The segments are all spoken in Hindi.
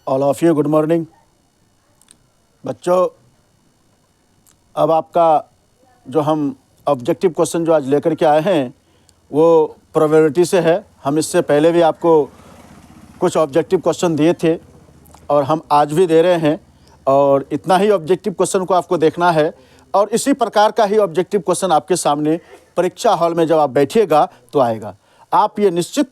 All of you good morning. बच्चों, अब आपका जो हम ऑब्जेक्टिव क्वेश्चन जो आज लेकर के आए हैं वो प्रोबेबिलिटी से है। हम इससे पहले भी आपको कुछ ऑब्जेक्टिव क्वेश्चन दिए थे और हम आज भी दे रहे हैं, और इतना ही ऑब्जेक्टिव क्वेश्चन को आपको देखना है और इसी प्रकार का ही ऑब्जेक्टिव क्वेश्चन आपके सामने परीक्षा हॉल में जब आप बैठिएगा तो आएगा। आप ये निश्चित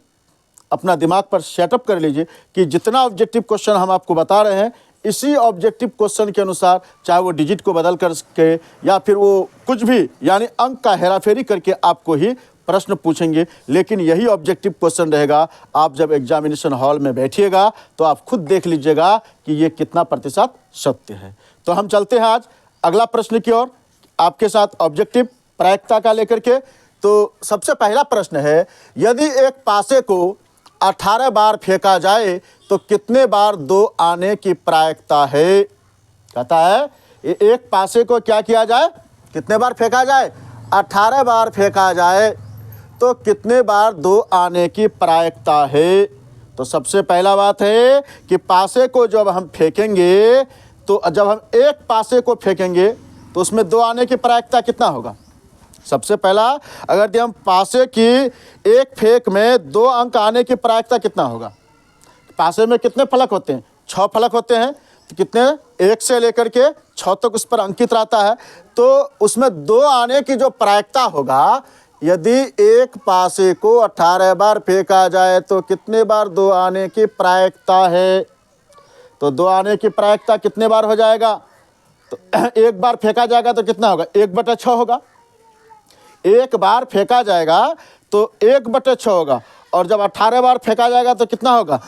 अपना दिमाग पर सेटअप कर लीजिए कि जितना ऑब्जेक्टिव क्वेश्चन हम आपको बता रहे हैं इसी ऑब्जेक्टिव क्वेश्चन के अनुसार, चाहे वो डिजिट को बदल कर के या फिर वो कुछ भी यानी अंक का हेराफेरी करके आपको ही प्रश्न पूछेंगे, लेकिन यही ऑब्जेक्टिव क्वेश्चन रहेगा। आप जब एग्जामिनेशन हॉल में बैठिएगा तो आप खुद देख लीजिएगा कि ये कितना प्रतिशत सत्य है। तो हम चलते हैं आज अगला प्रश्न की ओर, आपके साथ ऑब्जेक्टिव प्रायिकता का लेकर के। तो सबसे पहला प्रश्न है, यदि एक पासे को 18 बार फेंका जाए तो कितने बार 2 आने की प्रायिकता है। कहता है एक पासे को क्या किया जाए, कितने बार फेंका जाए, 18 बार फेंका जाए तो कितने बार 2 आने की प्रायिकता है। तो सबसे पहला बात है कि पासे को जब हम फेंकेंगे तो जब हम एक पासे को फेंकेंगे तो उसमें 2 आने की प्रायिकता कितना होगा। सबसे पहला, अगर हम पासे की एक फेंक में 2 अंक आने की प्रायिकता कितना होगा। पासे में कितने फलक होते हैं, 6 फलक होते हैं, तो कितने 1 से लेकर के 6 तक उस पर अंकित रहता है। तो उसमें 2 आने की जो प्रायिकता होगा, यदि एक पासे को 18 बार फेंका जाए तो कितने बार 2 आने की प्रायिकता है। तो 2 आने की प्रायिकता कितने बार हो जाएगा, तो एक बार फेंका जाएगा तो कितना होगा, 1/6 होगा। एक बार फेंका जाएगा तो 1/6 होगा, और जब 18 बार फेंका जाएगा तो कितना होगा,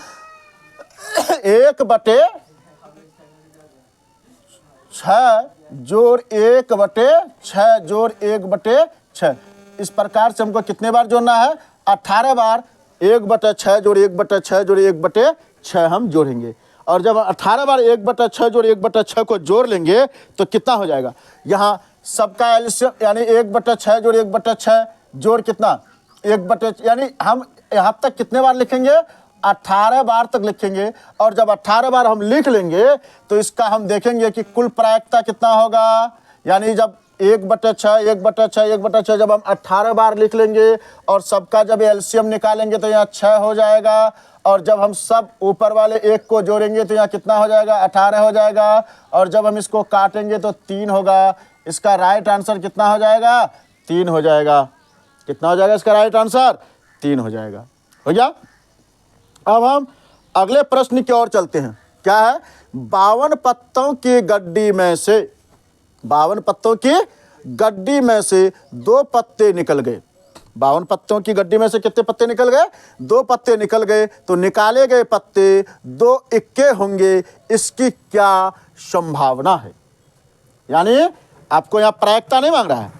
1/6 जोड़ 1/6 जोड़ 1/6। इस प्रकार से हमको कितने बार जोड़ना है, 18 बार 1/6 जोड़ 1/6 जोड़ 1/6 हम जोड़ेंगे। और जब 18 बार 1/6 जोड़ 1/6 को जोड़ लेंगे तो कितना हो जाएगा, यहाँ सबका एलसीएम यानी 1/6 जोड़ 1/6 जोड़ कितना 1/, यानी हम यहाँ तक कितने बार लिखेंगे, 18 बार तक लिखेंगे। और जब 18 बार हम लिख लेंगे तो इसका हम देखेंगे कि कुल प्रायिकता कितना होगा। यानी जब 1/6 1/6 1/6 जब हम 18 बार लिख लेंगे और सबका जब एलसीएम निकालेंगे तो यहाँ 6 हो जाएगा। और जब हम सब ऊपर वाले 1 को जोड़ेंगे तो यहाँ कितना हो जाएगा, 18 हो जाएगा। और जब हम इसको काटेंगे तो 3 होगा। इसका राइट आंसर कितना हो जाएगा, 3 हो जाएगा। कितना हो जाएगा इसका राइट आंसर, 3 हो जाएगा। हो गया। अब हम अगले प्रश्न की ओर चलते हैं। क्या है, 52 पत्तों की गड्डी में से 52 पत्तों की गड्डी में से 2 पत्ते निकल गए। 52 पत्तों की गड्डी में से कितने पत्ते निकल गए, 2 पत्ते निकल गए। तो निकाले गए पत्ते 2 इक्के होंगे, इसकी क्या संभावना है। यानी आपको यहाँ प्रायिकता नहीं मांग रहा है,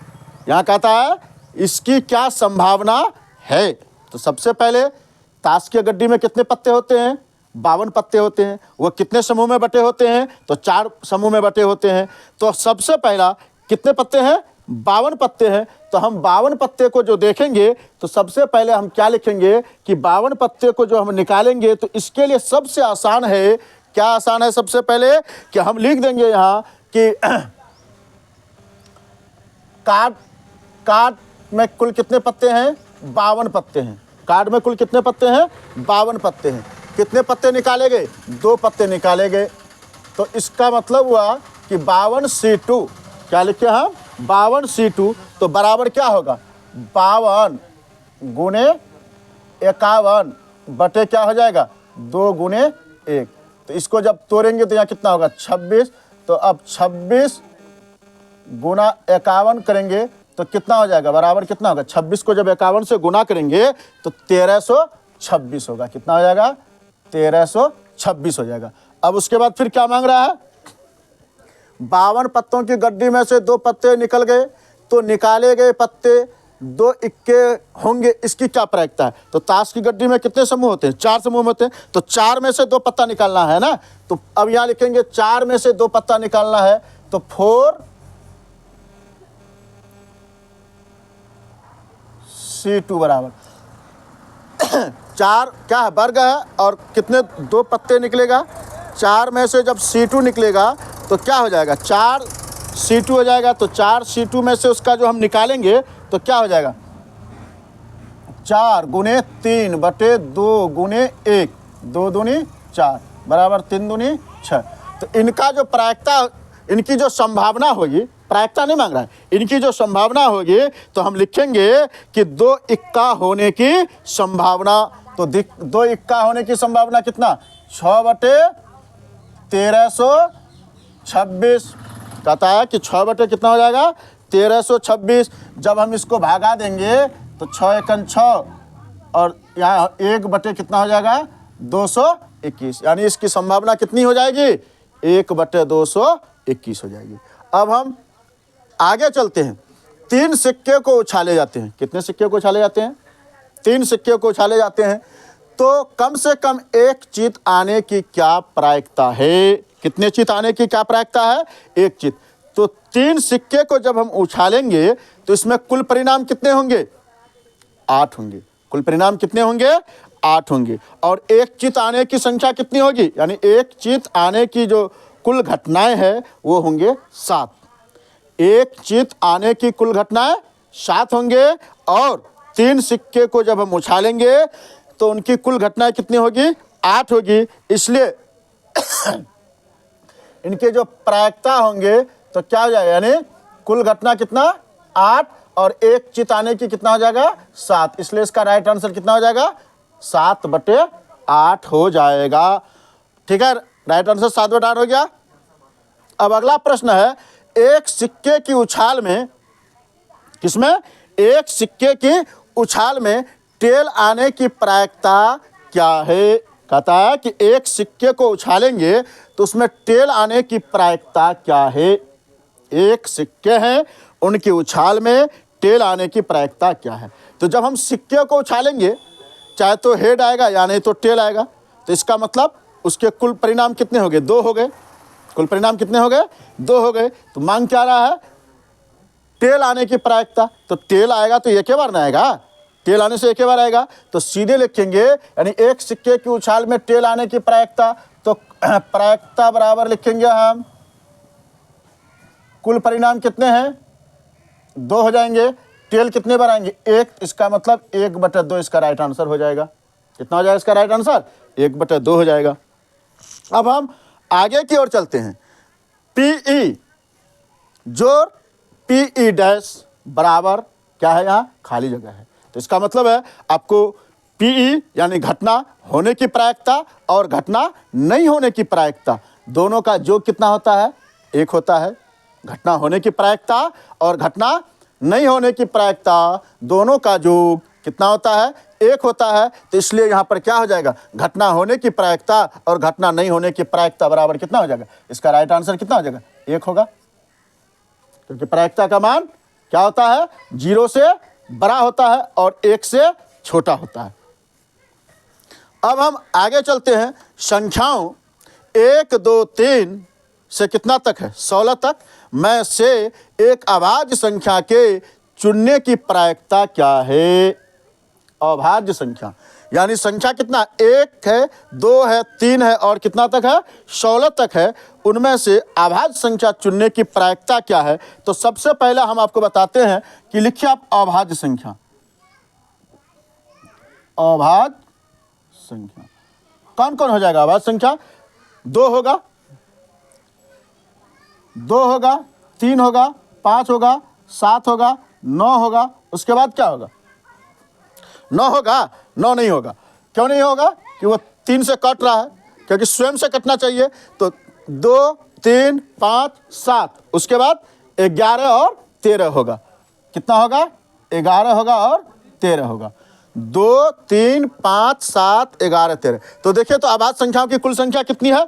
यहाँ कहता है इसकी क्या संभावना है। तो सबसे पहले, ताश की गड्डी में कितने पत्ते होते हैं, 52 पत्ते होते हैं। वो कितने समूह में बटे होते हैं, तो 4 समूह में बटे होते हैं। तो सबसे पहला कितने पत्ते हैं, 52 पत्ते हैं। तो हम 52 पत्ते को जो देखेंगे तो सबसे पहले हम क्या लिखेंगे कि 52 पत्ते को जो हम निकालेंगे तो इसके लिए सबसे आसान है, क्या आसान है, सबसे पहले कि हम लिख देंगे यहाँ कि कार्ड में कुल कितने पत्ते हैं, 52 पत्ते हैं। कार्ड में कुल कितने पत्ते हैं, 52 पत्ते हैं। कितने पत्ते निकाले गए, 2 पत्ते निकाले गए। तो इसका मतलब हुआ कि 52C2, क्या लिखे हम, 52C2। तो बराबर क्या होगा, 52 गुणे 51 बटे क्या हो जाएगा, 2 गुणे 1। तो इसको जब तोड़ेंगे तो यहाँ कितना होगा, 26। तो अब 26 गुना 51 करेंगे तो कितना हो जाएगा, बराबर कितना होगा, 26 को जब 51 से गुना करेंगे तो 1326 होगा। कितना हो जाएगा, 1326 हो जाएगा। अब उसके बाद फिर क्या मांग रहा है, 52 पत्तों की गड्डी में से 2 पत्ते निकल गए, तो निकाले गए पत्ते 2 इक्के होंगे, इसकी क्या प्रायिकता है। तो ताश की गड्डी में कितने समूह होते हैं, 4 समूह होते हैं। तो 4 में से 2 पत्ता निकालना है ना। तो अब यहाँ लिखेंगे 4 में से 2 पत्ता निकालना है। तो 4C2 बराबर 4 क्या है, वर्ग है, और कितने 2 पत्ते निकलेगा, 4 में से जब C2 निकलेगा तो क्या हो जाएगा, 4 C2 हो जाएगा। तो 4 C2 में से उसका जो हम निकालेंगे तो क्या हो जाएगा, 4 गुने 3 बटे 2 गुने 1, 2 दूनी 4 बराबर 3 दूनी 6। तो इनका जो प्रायिकता, इनकी जो संभावना होगी, प्रायिकता नहीं मांग रहा है, इनकी जो संभावना होगी तो हम लिखेंगे कि 2 इक्का होने की संभावना। तो 2 इक्का होने की संभावना कितना, 6 बटे 1326। कहता है कि 6 बटे कितना हो जाएगा, 1326। जब हम इसको भागा देंगे तो 6 एकन 6 और यहाँ 1 बटे कितना हो जाएगा, 221। यानी इसकी संभावना कितनी हो जाएगी, 1 बटे 221 हो जाएगी। अब हम आगे चलते हैं। 3 सिक्के को उछाले जाते हैं। कितने सिक्के को उछाले जाते हैं, 3 सिक्के को उछाले जाते हैं। तो कम से कम 1 चित आने की क्या प्रायिकता है, कितने चित आने की क्या प्रायिकता है, 1 चित। तो 3 सिक्के को जब हम उछालेंगे तो इसमें कुल परिणाम कितने होंगे, 8 होंगे। कुल परिणाम कितने होंगे, 8 होंगे। और 1 चित आने की संख्या कितनी होगी, यानी 1 चित आने की जो कुल घटनाएं हैं वो होंगे 7। 1 चित आने की कुल घटनाएं 7 होंगे। और 3 सिक्के को जब हम उछालेंगे तो उनकी कुल घटनाएं कितनी होगी, 8 होगी। इसलिए इनके जो प्रायिकता होंगे तो क्या हो जाएगा, यानी कुल घटना कितना, 8 और 1 चित आने की कितना हो जाएगा, 7। इसलिए इसका राइट आंसर कितना हो जाएगा, 7 बटे 8 हो जाएगा। ठीक है, राइट आंसर 7 बटे 8 हो गया। अब अगला प्रश्न है, एक सिक्के की उछाल में, किसमें, एक सिक्के की उछाल में टेल आने की प्रायिकता क्या है। कहता है कि एक सिक्के को उछालेंगे तो उसमें टेल आने की प्रायिकता क्या है। एक सिक्के हैं, उनकी उछाल में टेल आने की प्रायिकता क्या है। तो जब हम सिक्के को उछालेंगे चाहे तो हेड आएगा या नहीं तो टेल आएगा। तो इसका मतलब उसके कुल परिणाम कितने हो गए, 2 हो गए। कुल परिणाम कितने हो गए, 2 हो गए। तो मांग क्या रहा है, टेल आने की प्रायिकता। तो टेल आएगा तो एक ही बार ना आएगा, टेल आने से एक ही बार आएगा। तो सीधे लिखेंगे, यानी एक सिक्के की उछाल में टेल आने की प्रायिकता। तो प्रायिकता बराबर लिखेंगे हम, कुल परिणाम कितने हैं, 2 हो जाएंगे। टेल कितने बार आएंगे, 1। इसका मतलब 1 बटे 2 इसका राइट आंसर हो जाएगा। कितना हो जाएगा इसका राइट आंसर, 1 बटे 2 हो जाएगा। अब हम आगे की ओर चलते हैं। पीई जोड़ पीई डैश बराबर क्या है, यहाँ खाली जगह है। तो इसका मतलब है आपको पीई यानी घटना होने की प्रायिकता और घटना नहीं होने की प्रायिकता दोनों का योग कितना होता है, 1 होता है। घटना होने की प्रायिकता और घटना नहीं होने की प्रायिकता दोनों का योग कितना होता है, 1 होता है। तो इसलिए यहाँ पर क्या हो जाएगा, घटना होने की प्रायिकता और घटना नहीं होने की प्रायिकता बराबर कितना हो जाएगा, इसका राइट आंसर कितना हो जाएगा, 1 होगा। क्योंकि प्रायिकता का मान क्या होता है, 0 से बड़ा होता है और 1 से छोटा होता है। अब हम आगे चलते हैं। संख्याओं 1, 2, 3 से कितना तक है, 16 तक में से एक अभाज्य संख्या के चुनने की प्रायिकता क्या है। अभाज्य संख्या यानी संख्या कितना, 1 है, 2 है, 3 है और कितना तक है, 16 तक है। उनमें से अभाज्य संख्या चुनने की प्रायिकता क्या है। तो सबसे पहले हम आपको बताते हैं कि लिखिए आप अभाज्य संख्या। अभाज्य संख्या कौन कौन हो जाएगा, अभाज्य संख्या 2 होगा, 2 होगा, 3 होगा, 5 होगा, 7 होगा, 9 होगा। उसके बाद क्या होगा, 9 होगा, 9 नहीं होगा। क्यों नहीं होगा, कि वो 3 से कट रहा है, क्योंकि स्वयं से कटना चाहिए। तो 2, 3, 5, 7, उसके बाद 11 और 13 होगा। कितना होगा, 11 होगा और 13 होगा। 2, 3, 5, 7, 11, 13। तो देखिए, तो अभाज्य संख्याओं की कुल संख्या कितनी है,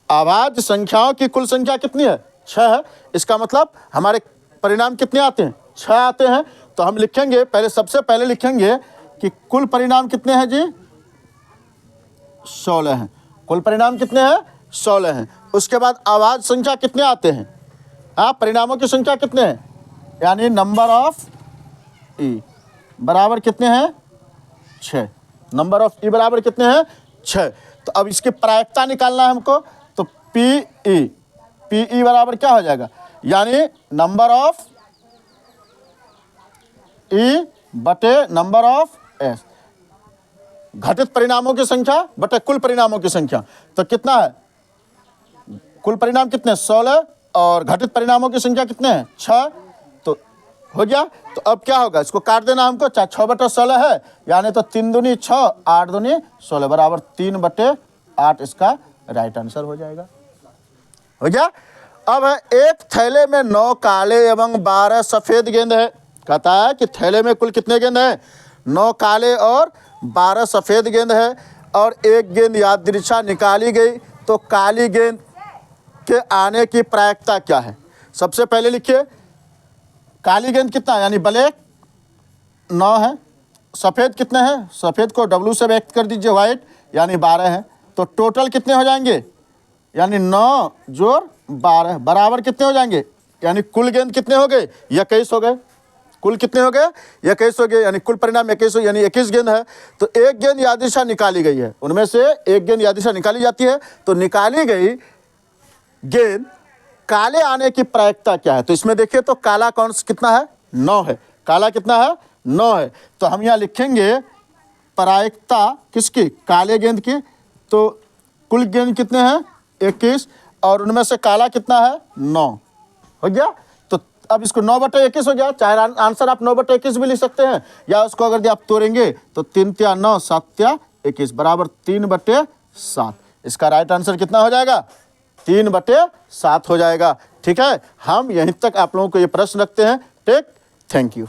अभाज्य संख्याओं की कुल संख्या कितनी है, 6 है। इसका मतलब हमारे परिणाम कितने आते हैं, 6 आते हैं। तो हम लिखेंगे, पहले सबसे पहले लिखेंगे कि कुल परिणाम कितने हैं जी, 16 हैं। कुल परिणाम कितने हैं, 16 हैं। उसके बाद अभाज्य संख्या कितने आते हैं, परिणामों की संख्या कितने हैं, यानी नंबर ऑफ ई बराबर कितने हैं, 6। नंबर ऑफ ई बराबर कितने हैं, 6। तो अब इसकी प्रायिकता निकालना है हमको, तो पी बराबर क्या हो जाएगा, यानी नंबर ऑफ ई बटे नंबर ऑफ एस, घटित परिणामों की संख्या बटे कुल परिणामों की संख्या। तो कितना है, कुल परिणाम कितने 16 और घटित परिणामों की संख्या कितने हैं 6, तो हो गया। तो अब क्या होगा, इसको काट देना हमको, 6 बटे 16 है, यानी तो 3 दूनी 6, 8 दूनी 16 बराबर 3 बटे 8 इसका राइट आंसर हो जाएगा। हो गया। अब है एक थैले में 9 काले एवं 12 सफेद गेंद है। कहता है कि थैले में कुल कितने गेंद हैं, 9 काले और 12 सफेद गेंद है, और एक गेंद यादृच्छा निकाली गई, तो काली गेंद के आने की प्रायिकता क्या है। सबसे पहले लिखिए काली गेंद कितना, यानी ब्लैक 9 है, सफ़ेद कितने हैं, सफ़ेद को W से व्यक्त कर दीजिए वाइट, यानी 12 है, तो टोटल कितने हो जाएंगे, यानी 9 जोड़ 12 बराबर कितने हो जाएंगे, यानी कुल गेंद कितने हो गए 21 हो गए, कुल कितने हो गए 21 हो गए, यानी कुल परिणाम 21 हो, यानी 21 गेंद है। तो एक गेंद यादृच्छा निकाली गई है, उनमें से एक गेंद यादृच्छा निकाली जाती है, तो निकाली गई गेंद काले आने की प्रायिकता क्या है। तो इसमें देखिए तो काला कौन कितना है 9 है, काला कितना है 9 है, तो हम यहाँ लिखेंगे प्रायिकता किसकी, काले गेंद की, तो कुल गेंद कितने हैं 21 और उनमें से काला कितना है 9, हो गया। तो अब इसको 9 बटे 21 हो गया, चाहे आंसर आप 9 बटे 21 भी लिख सकते हैं, या उसको अगर आप तोड़ेंगे तो 3 तिया 9 7 तिया 21 बराबर 3 बटे 7, इसका राइट आंसर कितना हो जाएगा 3 बटे 7 हो जाएगा। ठीक है, हम यहीं तक आप लोगों को ये प्रश्न रखते हैं। Take, thank you.